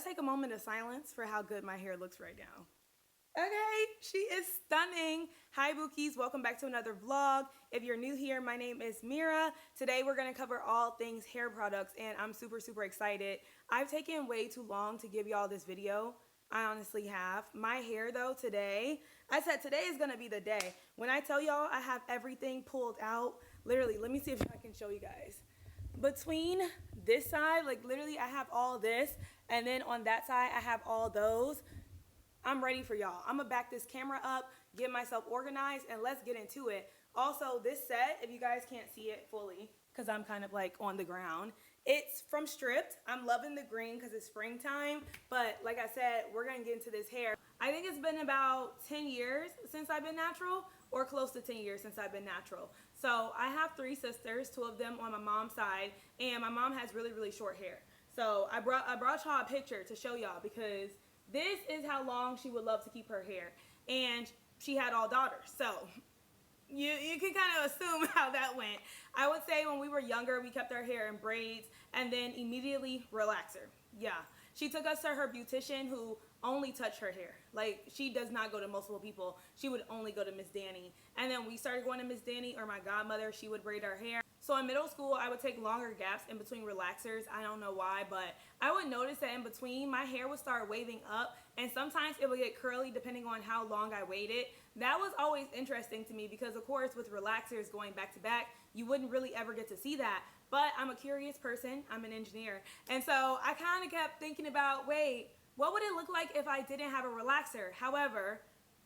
Let's take a moment of silence for how good my hair looks right now. Okay, she is stunning. Hi Bookies, welcome back to another vlog. If you're new here, my name is Mira. Today we're gonna cover all things hair products and I'm super excited. I've taken way too long to give y'all this video. I honestly have. My hair though today, I said today is gonna be the day. When I tell y'all I have everything pulled out, literally, let me see if I can show you guys. Between this side, like literally I have all this, and then on that side I have all those. I'm ready for y'all. I'm gonna back this camera up, get myself organized, and let's get into it. Also, this set, if you guys can't see it fully, because I'm kind of like on the ground, it's from Stripped. I'm loving the green because it's springtime, but like I said, we're gonna get into this hair. I think it's been about 10 years since I've been natural, or close to 10 years since I've been natural. So I have 3 sisters, 2 of them on my mom's side, and my mom has really short hair. So I brought y'all a picture to show y'all because this is how long she would love to keep her hair. And she had all daughters. So you can kind of assume how that went. I would say when we were younger, we kept our hair in braids and then immediately relaxer. Yeah. She took us to her beautician who only touched her hair. Like, she does not go to multiple people. She would only go to Miss Danny. And then we started going to Miss Danny, or my godmother. She would braid our hair. So in middle school, I would take longer gaps in between relaxers. I don't know why, but I would notice that in between, my hair would start waving up, and sometimes it would get curly depending on how long I waited. That was always interesting to me because, of course, with relaxers going back to back, you wouldn't really ever get to see that. But I'm a curious person. I'm an engineer. And so I kind of kept thinking about, wait, what would it look like if I didn't have a relaxer? However,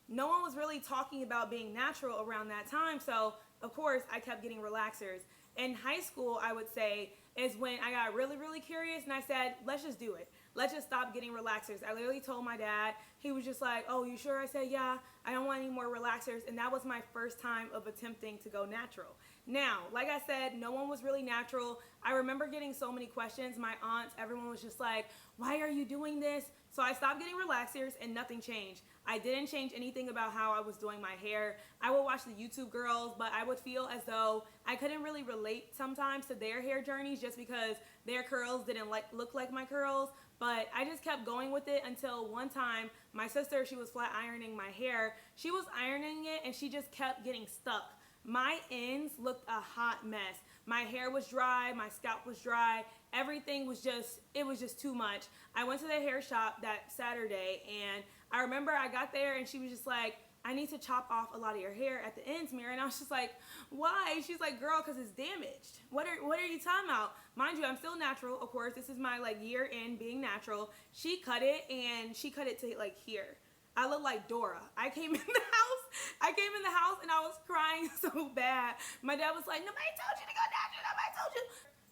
no one was really talking about being natural around that time, so of course I kept getting relaxers. In high school, I would say, is when I got really curious and I said, let's just do it. Let's just stop getting relaxers. I literally told my dad. He was just like, oh, you sure? I said, yeah, I don't want any more relaxers. And that was my first time of attempting to go natural. Now, like I said, no one was really natural. I remember getting so many questions. My aunts, everyone was just like, why are you doing this? So I stopped getting relaxers and nothing changed. I didn't change anything about how I was doing my hair. I would watch the YouTube girls, but I would feel as though I couldn't really relate sometimes to their hair journeys just because their curls didn't look like my curls. But I just kept going with it until one time my sister, she was flat ironing my hair. She was ironing it and she just kept getting stuck. My ends looked a hot mess. My hair was dry, my scalp was dry, everything was just, it was just too much. I went to the hair shop that Saturday and I remember I got there and she was just like, I need to chop off a lot of your hair at the ends, Mira. And I was just like, why? She's like, girl, because it's damaged. What are you talking about? Mind you, I'm still natural. Of course, this is my like year in being natural. She cut it and she cut it to like here. I look like Dora. I came in the house and I was crying so bad. My dad was like, nobody told you to go natural, nobody told you.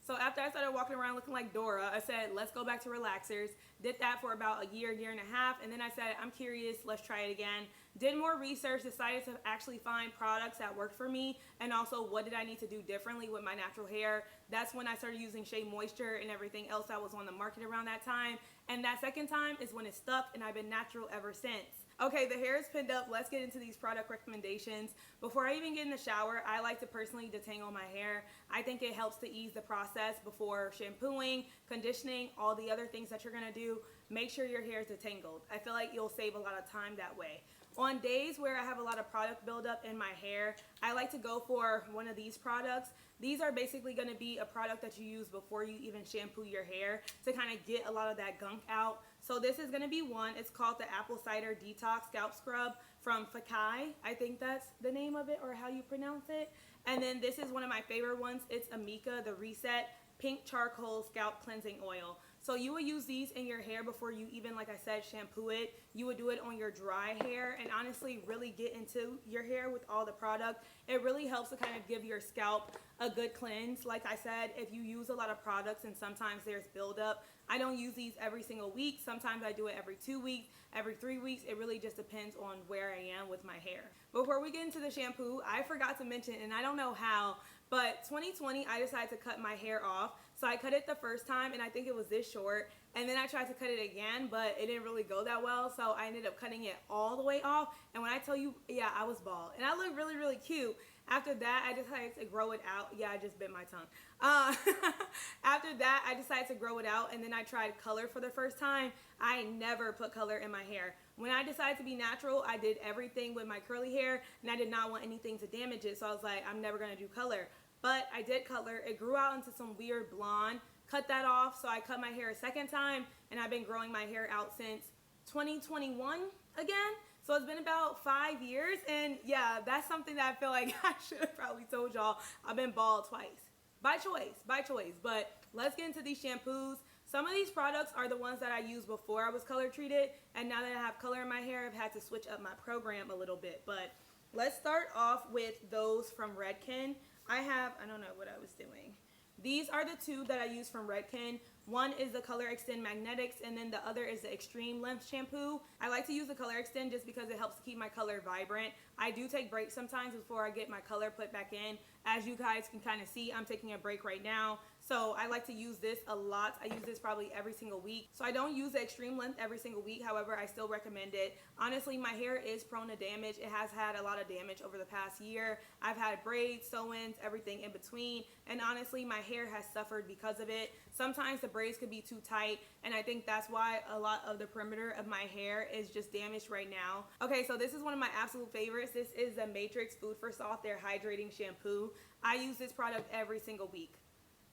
So after I started walking around looking like Dora, I said, let's go back to relaxers. Did that for about a year and a half. And then I said, I'm curious, let's try it again. Did more research, decided to actually find products that worked for me. And also, what did I need to do differently with my natural hair? That's when I started using Shea Moisture and everything else that was on the market around that time. And that second time is when it stuck and I've been natural ever since. Okay, the hair is pinned up. Let's get into these product recommendations. Before I even get in the shower, I like to personally detangle my hair. I think it helps to ease the process before shampooing, conditioning, all the other things that you're gonna do. Make sure your hair is detangled. I feel like you'll save a lot of time that way. On days where I have a lot of product buildup in my hair, I like to go for one of these products. These are basically going to be a product that you use before you even shampoo your hair to kind of get a lot of that gunk out. So this is going to be one. It's called the Apple Cider Detox Scalp Scrub from Fakai. I think that's the name of it or how you pronounce it. And then this is one of my favorite ones. It's Amika, the Reset Pink Charcoal Scalp Cleansing Oil. So you would use these in your hair before you even, like I said, shampoo it. You would do it on your dry hair and honestly really get into your hair with all the product. It really helps to kind of give your scalp a good cleanse. Like I said, if you use a lot of products and sometimes there's buildup, I don't use these every single week. Sometimes I do it every 2 weeks, every 3 weeks. It really just depends on where I am with my hair. Before we get into the shampoo, I forgot to mention, and I don't know how, but 2020 I decided to cut my hair off. So I cut it the first time, and I think it was this short. And then I tried to cut it again, but it didn't really go that well. So I ended up cutting it all the way off. And when I tell you, yeah, I was bald. And I look really, really cute. After that, I decided to grow it out. Yeah, I just bit my tongue. After that, I decided to grow it out, and then I tried color for the first time. I never put color in my hair. When I decided to be natural, I did everything with my curly hair, and I did not want anything to damage it. So I was like, I'm never gonna do color. But I did color. It grew out into some weird blonde. Cut that off, so I cut my hair a second time, and I've been growing my hair out since 2021 again. So it's been about 5 years, and yeah, that's something that I feel like I should have probably told y'all. I've been bald twice. By choice. But let's get into these shampoos. Some of these products are the ones that I used before I was color treated, and now that I have color in my hair, I've had to switch up my program a little bit. But let's start off with those from Redken. I don't know what I was doing. These are the two that I use from Redken. One is the Color Extend Magnetics, and then the other is the Extreme Length Shampoo. I like to use the Color Extend just because it helps to keep my color vibrant. I do take breaks sometimes before I get my color put back in. As you guys can kind of see, I'm taking a break right now. So I like to use this a lot. I use this probably every single week. So I don't use the Extreme Length every single week. However, I still recommend it. Honestly, my hair is prone to damage. It has had a lot of damage over the past year. I've had braids, sew-ins, everything in between. And honestly, my hair has suffered because of it. Sometimes the braids could be too tight, and I think that's why a lot of the perimeter of my hair is just damaged right now. Okay, so this is one of my absolute favorites. This is the Matrix Food for Soft, their Hydrating Shampoo. I use this product every single week.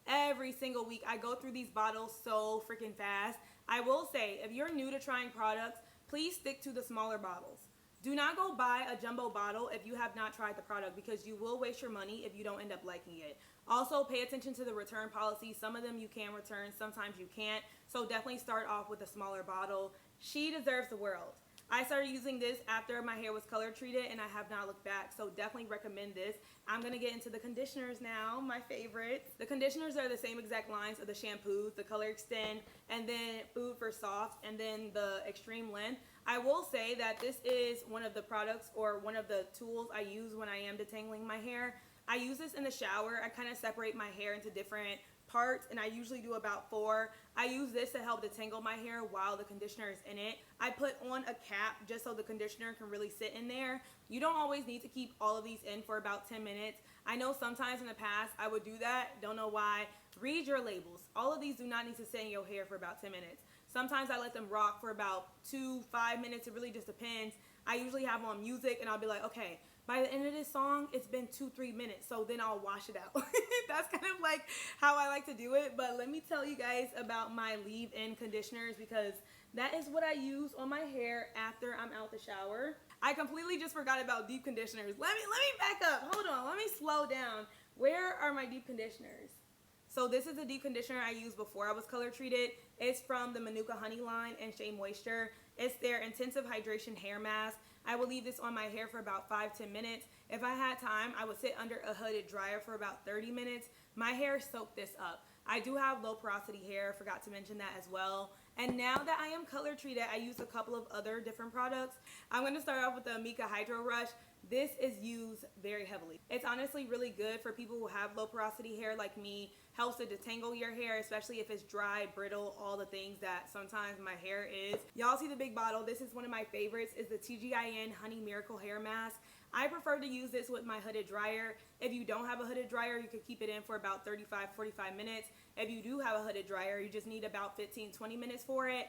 Every single week. I go through these bottles so freaking fast. I will say, if you're new to trying products, please stick to the smaller bottles. Do not go buy a jumbo bottle if you have not tried the product, because you will waste your money if you don't end up liking it. Also, pay attention to the return policy. Some of them you can return, sometimes you can't. So definitely start off with a smaller bottle. She deserves the world. I started using this after my hair was color treated, and I have not looked back, so definitely recommend this. I'm going to get into the conditioners now, my favorites. The conditioners are the same exact lines of the shampoos, the Color Extend, and then Food for Soft, and then the Extreme Length. I will say that this is one of the products or one of the tools I use when I am detangling my hair. I use this in the shower. I kind of separate my hair into different parts, and I usually do about 4. I use this to help detangle my hair while the conditioner is in it. I put on a cap just so the conditioner can really sit in there. You don't always need to keep all of these in for about 10 minutes. I know sometimes in the past I would do that. Don't know why. Read your labels. All of these do not need to stay in your hair for about 10 minutes. Sometimes I let them rock for about 2-5 minutes. It really just depends. I usually have on music, and I'll be like, okay, by the end of this song, it's been 2-3 minutes, so then I'll wash it out. That's kind of like how I like to do it. But let me tell you guys about my leave-in conditioners, because that is what I use on my hair after I'm out the shower. I completely just forgot about deep conditioners. Let me back up. Hold on. Let me slow down. Where are my deep conditioners? So this is the deep conditioner I used before I was color treated. It's from the Manuka Honey line and Shea Moisture. It's their intensive hydration hair mask. I will leave this on my hair for about 5-10 minutes. If I had time, I would sit under a hooded dryer for about 30 minutes. My hair soaked this up. I do have low porosity hair, forgot to mention that as well. And now that I am color treated, I use a couple of other different products. I'm going to start off with the Amika Hydro Rush. This is used very heavily. It's honestly really good for people who have low porosity hair like me. Helps to detangle your hair, especially if it's dry, brittle, all the things that sometimes my hair is. Y'all see the big bottle. This is one of my favorites. Is the TGIN Honey Miracle Hair Mask. I prefer to use this with my hooded dryer. If you don't have a hooded dryer, you could keep it in for about 35-45 minutes. If you do have a hooded dryer, you just need about 15-20 minutes for it.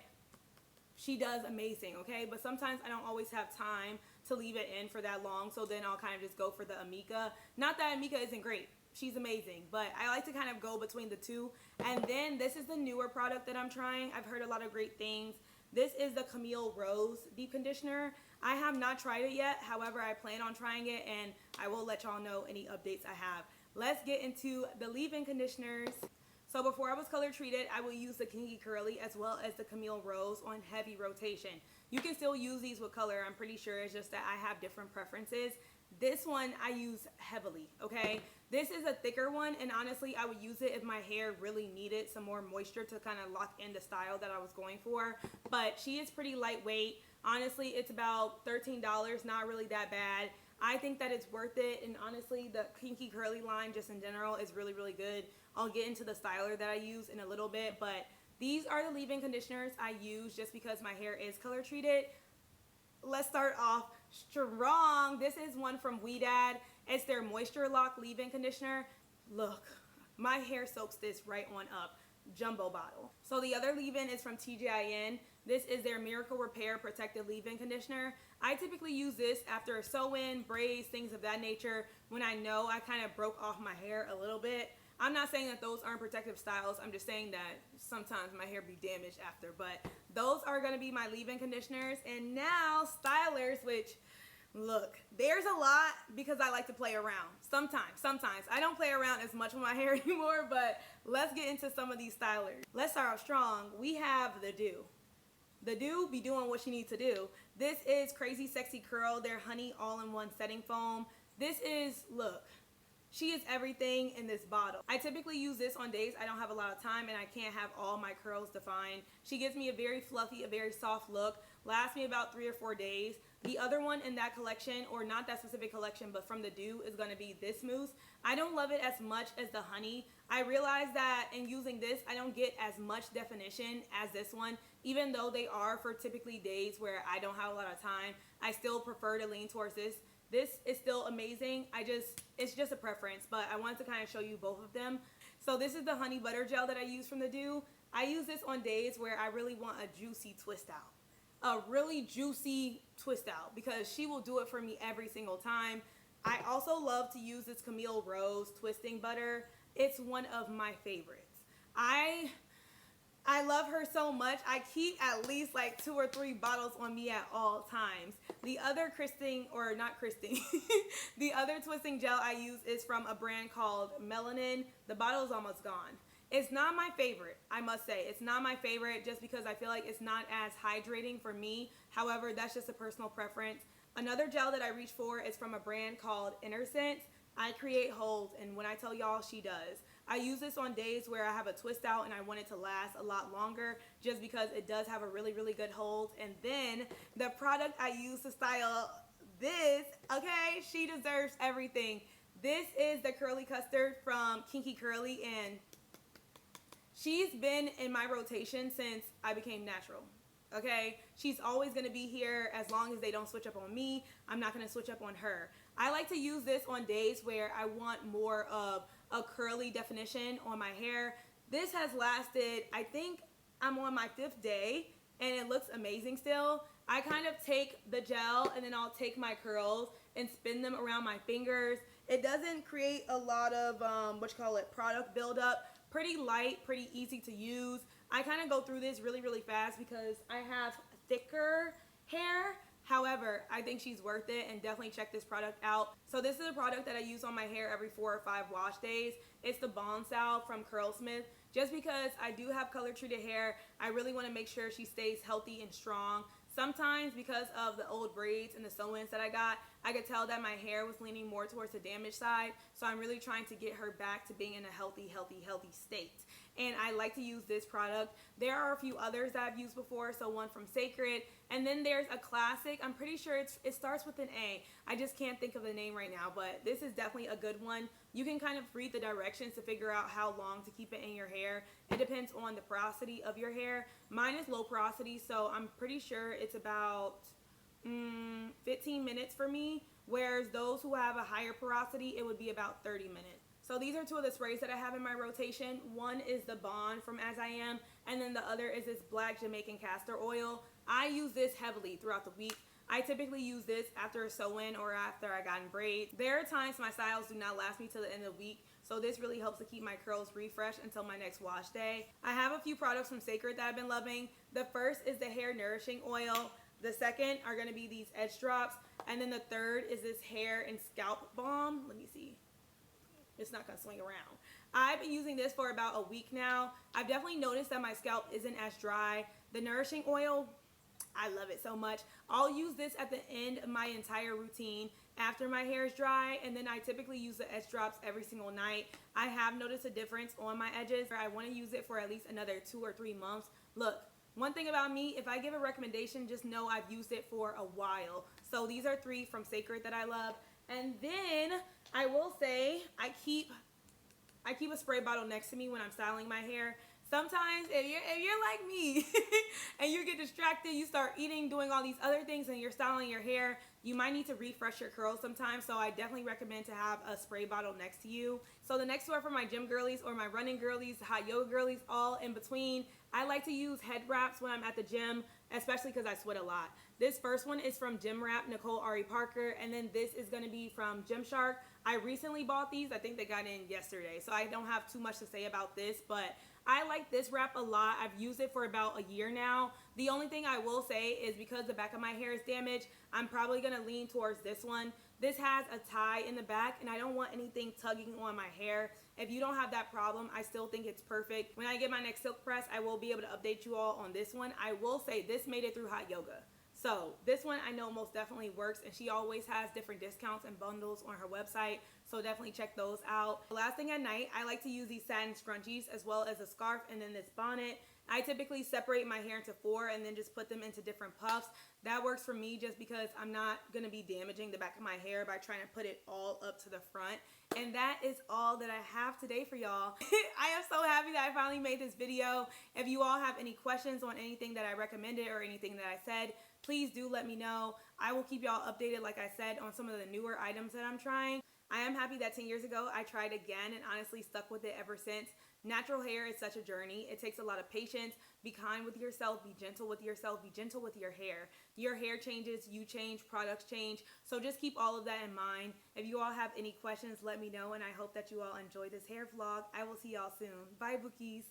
She does amazing, okay? But sometimes I don't always have time to leave it in for that long, so then I'll kind of just go for the Amika. Not that Amika isn't great. She's amazing, but I like to kind of go between the two. And then this is the newer product that I'm trying. I've heard a lot of great things. This is the Camille Rose Deep Conditioner. I have not tried it yet. However, I plan on trying it, and I will let y'all know any updates I have. Let's get into the leave-in conditioners. So before I was color treated, I will use the Kinky Curly as well as the Camille Rose on heavy rotation. You can still use these with color. I'm pretty sure it's just that I have different preferences. This one I use heavily, okay? This is a thicker one, and honestly, I would use it if my hair really needed some more moisture to kind of lock in the style that I was going for. But she is pretty lightweight. Honestly, it's about $13, not really that bad. I think that it's worth it, and honestly, the kinky curly line just in general is really, really good. I'll get into the styler that I use in a little bit, but these are the leave-in conditioners I use just because my hair is color treated. Let's start off strong. This is one from Weedad. It's their Moisture Lock leave-in conditioner. Look, my hair soaks this right on up. Jumbo bottle. So the other leave-in is from TGIN. This is their Miracle Repair Protective Leave-In Conditioner. I typically use this after a sew-in, braids, things of that nature, when I know I kind of broke off my hair a little bit. I'm not saying that those aren't protective styles. I'm just saying that sometimes my hair be damaged after. But those are going to be my leave-in conditioners. And now stylers, which, look, there's a lot because I like to play around. Sometimes. I don't play around as much with my hair anymore, but let's get into some of these stylers. Let's start off strong. We have the Dew. The Dew be doing what she needs to do. This is Crazy Sexy Curl, their Honey All-in-One Setting Foam. This is, look, she is everything in this bottle. I typically use this on days I don't have a lot of time and I can't have all my curls defined. She gives me a very fluffy, a very soft look. Lasts me about 3 or 4 days. The other one in that collection, or not that specific collection, but from the Dew, is going to be this mousse. I don't love it as much as the Honey. I realize that in using this, I don't get as much definition as this one. Even though they are for typically days where I don't have a lot of time, I still prefer to lean towards this. This is still amazing. It's just a preference, but I wanted to kind of show you both of them. So this is the Honey Butter Gel that I use from the Dew. I use this on days where I really want a juicy twist out. A really juicy twist out, because she will do it for me every single time. I also love to use this Camille Rose twisting butter. It's one of my favorites. I love her so much. I keep at least like 2 or 3 bottles on me at all times. The other the other twisting gel I use is from a brand called Melanin. The bottle is almost gone. It's not my favorite, I must say. It's not my favorite just because I feel like it's not as hydrating for me. However, that's just a personal preference. Another gel that I reach for is from a brand called Innersense. I create holds, and when I tell y'all, she does. I use this on days where I have a twist out and I want it to last a lot longer just because it does have a really, really good hold. And then the product I use to style this, okay, she deserves everything. This is the Curly Custard from Kinky Curly, and she's been in my rotation since I became natural. Okay, she's always going to be here as long as they don't switch up on me. I'm not going to switch up on her. I like to use this on days where I want more of a curly definition on my hair. This has lasted, I think I'm on my 5th day, and it looks amazing still. I kind of take the gel and then I'll take my curls and spin them around my fingers. It doesn't create a lot of product buildup. Pretty light, pretty easy to use. I kind of go through this really, really fast because I have thicker hair. However, I think she's worth it, and definitely check this product out. So this is a product that I use on my hair every 4 or 5 wash days. It's the Bond Salve from Curlsmith. Just because I do have color treated hair, I really want to make sure she stays healthy and strong. Sometimes because of the old braids and the sew-ins that I could tell that my hair was leaning more towards the damaged side. So I'm really trying to get her back to being in a healthy state. And I like to use this product. There are a few others that I've used before. So one from Sacred, and then there's a classic. I'm pretty sure it starts with an A. I just can't think of the name right now, but this is definitely a good one. You can kind of read the directions to figure out how long to keep it in your hair. It depends on the porosity of your hair. Mine is low porosity, so I'm pretty sure it's about 15 minutes for me, whereas those who have a higher porosity, it would be about 30 minutes. So these are 2 of the sprays that I have in my rotation. One is the Bond from As I Am, and then the other is this Black Jamaican Castor Oil. I use this heavily throughout the week. I typically use this after a sew-in or after I got in braids. There are times my styles do not last me till the end of the week, so this really helps to keep my curls refreshed until my next wash day. I have a few products from Sacred that I've been loving. The first is the Hair Nourishing Oil. The second are going to be these edge drops, and then the third is this Hair and Scalp Balm. Let me see. It's not going to swing around. I've been using this for about a week now. I've definitely noticed that my scalp isn't as dry. The Nourishing Oil, I love it so much. I'll use this at the end of my entire routine after my hair is dry, and then I typically use the edge drops every single night. I have noticed a difference on my edges. I want to use it for at least another 2 or 3 months. Look, one thing about me, if I give a recommendation, just know I've used it for a while. So these are 3 from Sacred that I love. And then I will say I keep a spray bottle next to me when I'm styling my hair. Sometimes if you're like me and you get distracted, you start eating, doing all these other things, and you're styling your hair, you might need to refresh your curls sometimes. So I definitely recommend to have a spray bottle next to you. So the next two are for my gym girlies or my running girlies, hot yoga girlies, all in between. I like to use head wraps when I'm at the gym, especially because I sweat a lot. This first one is from Gym Wrap, Nicole Ari Parker, and then this is going to be from Gymshark. I recently bought these. I think they got in yesterday, so I don't have too much to say about this, but I like this wrap a lot. I've used it for about a year now. The only thing I will say is because the back of my hair is damaged, I'm probably going to lean towards this one. This has a tie in the back, and I don't want anything tugging on my hair. If you don't have that problem, I still think it's perfect. When I get my next silk press, I will be able to update you all on this one. I will say this made it through hot yoga. So this one I know most definitely works, and she always has different discounts and bundles on her website, so definitely check those out. Last thing at night, I like to use these satin scrunchies as well as a scarf and then this bonnet. I typically separate my hair into 4 and then just put them into different puffs. That works for me just because I'm not going to be damaging the back of my hair by trying to put it all up to the front. And that is all that I have today for y'all. I am so happy that I finally made this video. If you all have any questions on anything that I recommended or anything that I said, please do let me know. I will keep y'all updated, like I said, on some of the newer items that I'm trying. I am happy that 10 years ago I tried again and honestly stuck with it ever since. Natural hair is such a journey. It takes a lot of patience. Be kind with yourself. Be gentle with yourself. Be gentle with your hair. Your hair changes. You change. Products change. So just keep all of that in mind. If you all have any questions, let me know. And I hope that you all enjoy this hair vlog. I will see y'all soon. Bye, Bookies.